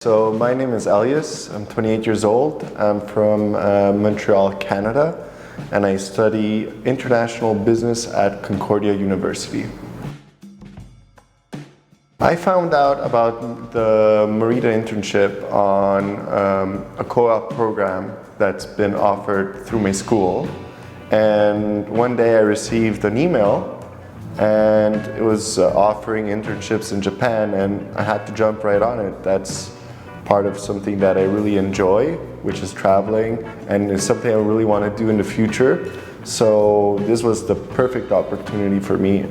So my name is Elias, I'm 28 years old, I'm from Montreal, Canada, and I study international business at Concordia University. I found out about the Morita Internship on a co-op program that's been offered through my school, and one day I received an email and it was offering internships in Japan, and I had to jump right on it. That's part of something that I really enjoy, which is traveling, and it's something I really want to do in the future. So this was the perfect opportunity for me.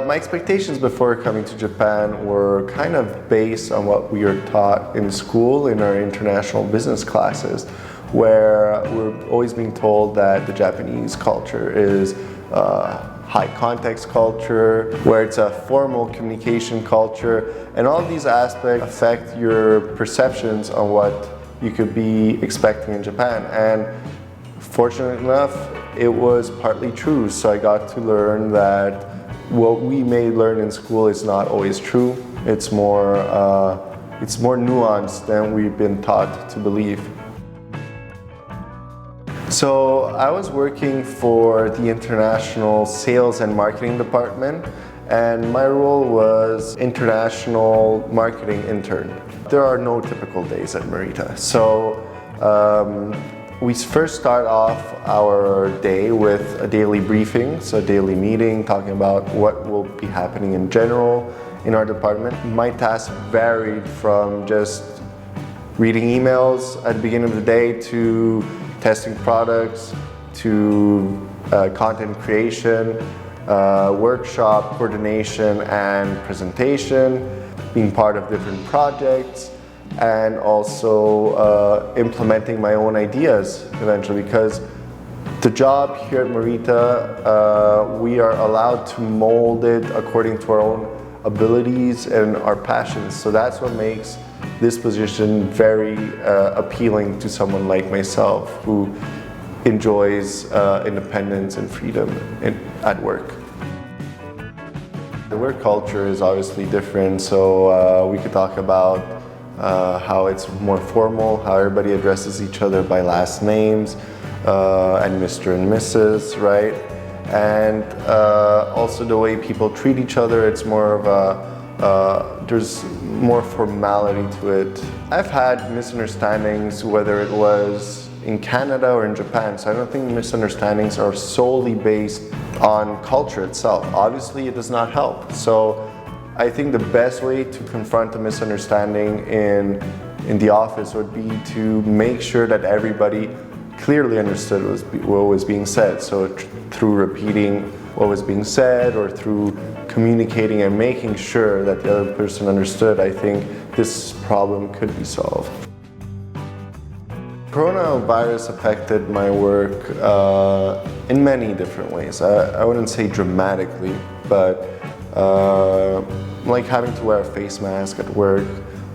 My expectations before coming to Japan were kind of based on what we are taught in school in our international business classes, where we're always being told that the Japanese culture is high context culture, where it's a formal communication culture, and all of these aspects affect your perceptions on what you could be expecting in Japan. And fortunately enough, it was partly true. So I got to learn that what we may learn in school is not always true. It's more nuanced than we've been taught to believe. So I was working for the international sales and marketing department, and my role was international marketing intern. There are no typical days at Morita. So we first start off our day with a daily briefing, so a daily meeting talking about what will be happening in general in our department. My tasks varied from just reading emails at the beginning of the day to testing products, to content creation, workshop coordination and presentation, being part of different projects, and also implementing my own ideas eventually, because the job here at Morita, we are allowed to mold it according to our own abilities and our passions. So that's what makes this position very appealing to someone like myself who enjoys independence and freedom at work. The work culture is obviously different, so we could talk about how it's more formal, how everybody addresses each other by last names, and Mr. and Mrs., right? And also the way people treat each other, it's more of a there's more formality to it. I've had misunderstandings, whether it was in Canada or in Japan, so I don't think misunderstandings are solely based on culture itself. Obviously, it does not help. So I think the best way to confront a misunderstanding in the office would be to make sure that everybody clearly understood what was being said. So through repeating what was being said or through communicating and making sure that the other person understood, I think this problem could be solved. Coronavirus affected my work in many different ways. I wouldn't say dramatically, but like having to wear a face mask at work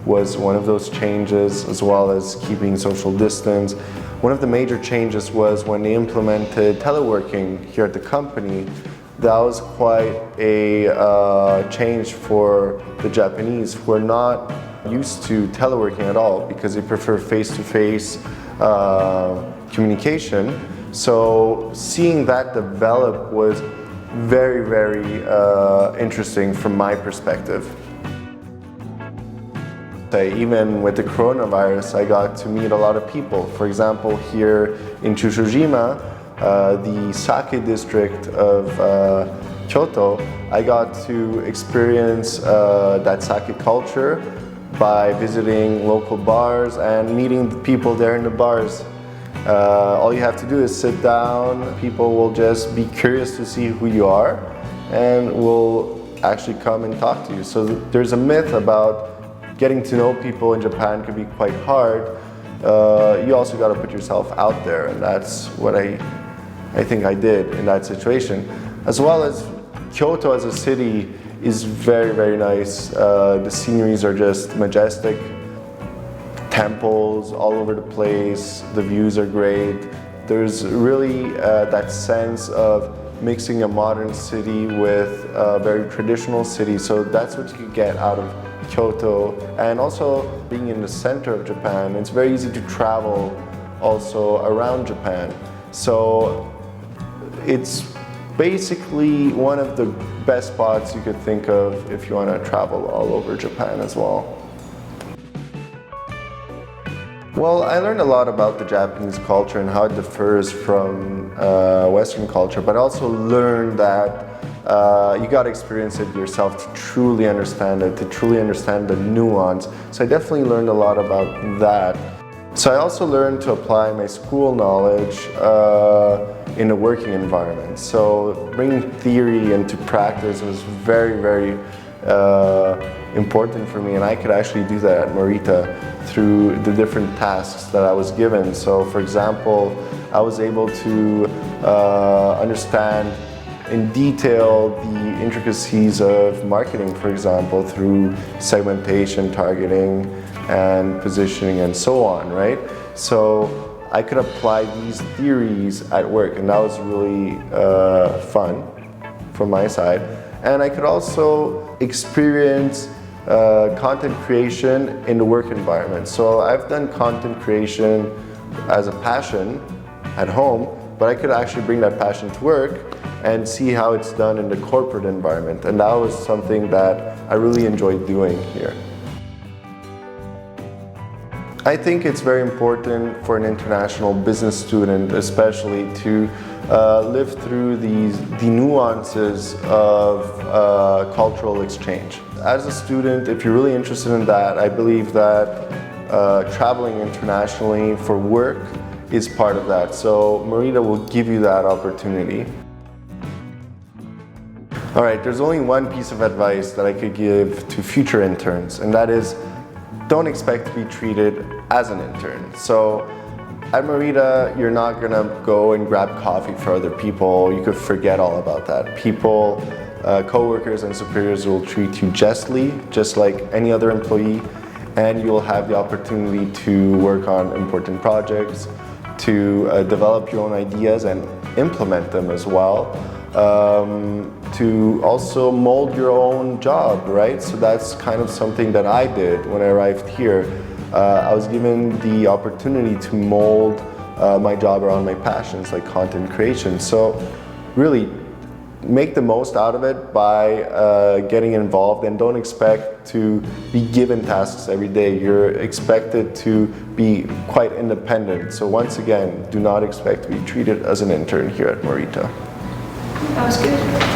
was one of those changes, as well as keeping social distance. One of the major changes was when they implemented teleworking here at the company. That was quite a change for the Japanese, who are not used to teleworking at all because they prefer face-to-face communication. So seeing that develop was very, very interesting from my perspective. Even with the coronavirus, I got to meet a lot of people. For example, here in Chushujima, the sake district of Kyoto, I got to experience that sake culture by visiting local bars and meeting the people there in the bars. All you have to do is sit down. People will just be curious to see who you are and will actually come and talk to you. So there's a myth about getting to know people in Japan can be quite hard. You also got to put yourself out there, and that's what I think I did in that situation. As well as Kyoto as a city is very, very nice. The sceneries are just majestic. Temples all over the place, the views are great. There's really that sense of mixing a modern city with a very traditional city, so that's what you can get out of Kyoto, and also being in the center of Japan, it's very easy to travel also around Japan. So it's basically one of the best spots you could think of if you want to travel all over Japan as well. Well, I learned a lot about the Japanese culture and how it differs from Western culture, but I also learned that you got to experience it yourself to truly understand it, to truly understand the nuance. So I definitely learned a lot about that. So I also learned to apply my school knowledge in a working environment. So bringing theory into practice was very, very important for me, and I could actually do that at Morita through the different tasks that I was given. So for example, I was able to understand in detail the intricacies of marketing, for example, through segmentation, targeting, and positioning, and so on, right? So I could apply these theories at work, and that was really fun from my side. And I could also experience content creation in the work environment. So I've done content creation as a passion at home, but I could actually bring that passion to work and see how it's done in the corporate environment. And that was something that I really enjoyed doing here. I think it's very important for an international business student especially to live through the nuances of cultural exchange. As a student, if you're really interested in that, I believe that traveling internationally for work is part of that. So Morita will give you that opportunity. All right, there's only one piece of advice that I could give to future interns, and that is don't expect to be treated as an intern. So at Morita, you're not gonna go and grab coffee for other people. You could forget all about that. People, coworkers and superiors will treat you justly, just like any other employee, and you'll have the opportunity to work on important projects, to develop your own ideas and implement them as well. To also mold your own job, right? So that's kind of something that I did when I arrived here. I was given the opportunity to mold my job around my passions like content creation. So really make the most out of it by getting involved, and don't expect to be given tasks every day. You're expected to be quite independent. So once again, do not expect to be treated as an intern here at Morita. That was good.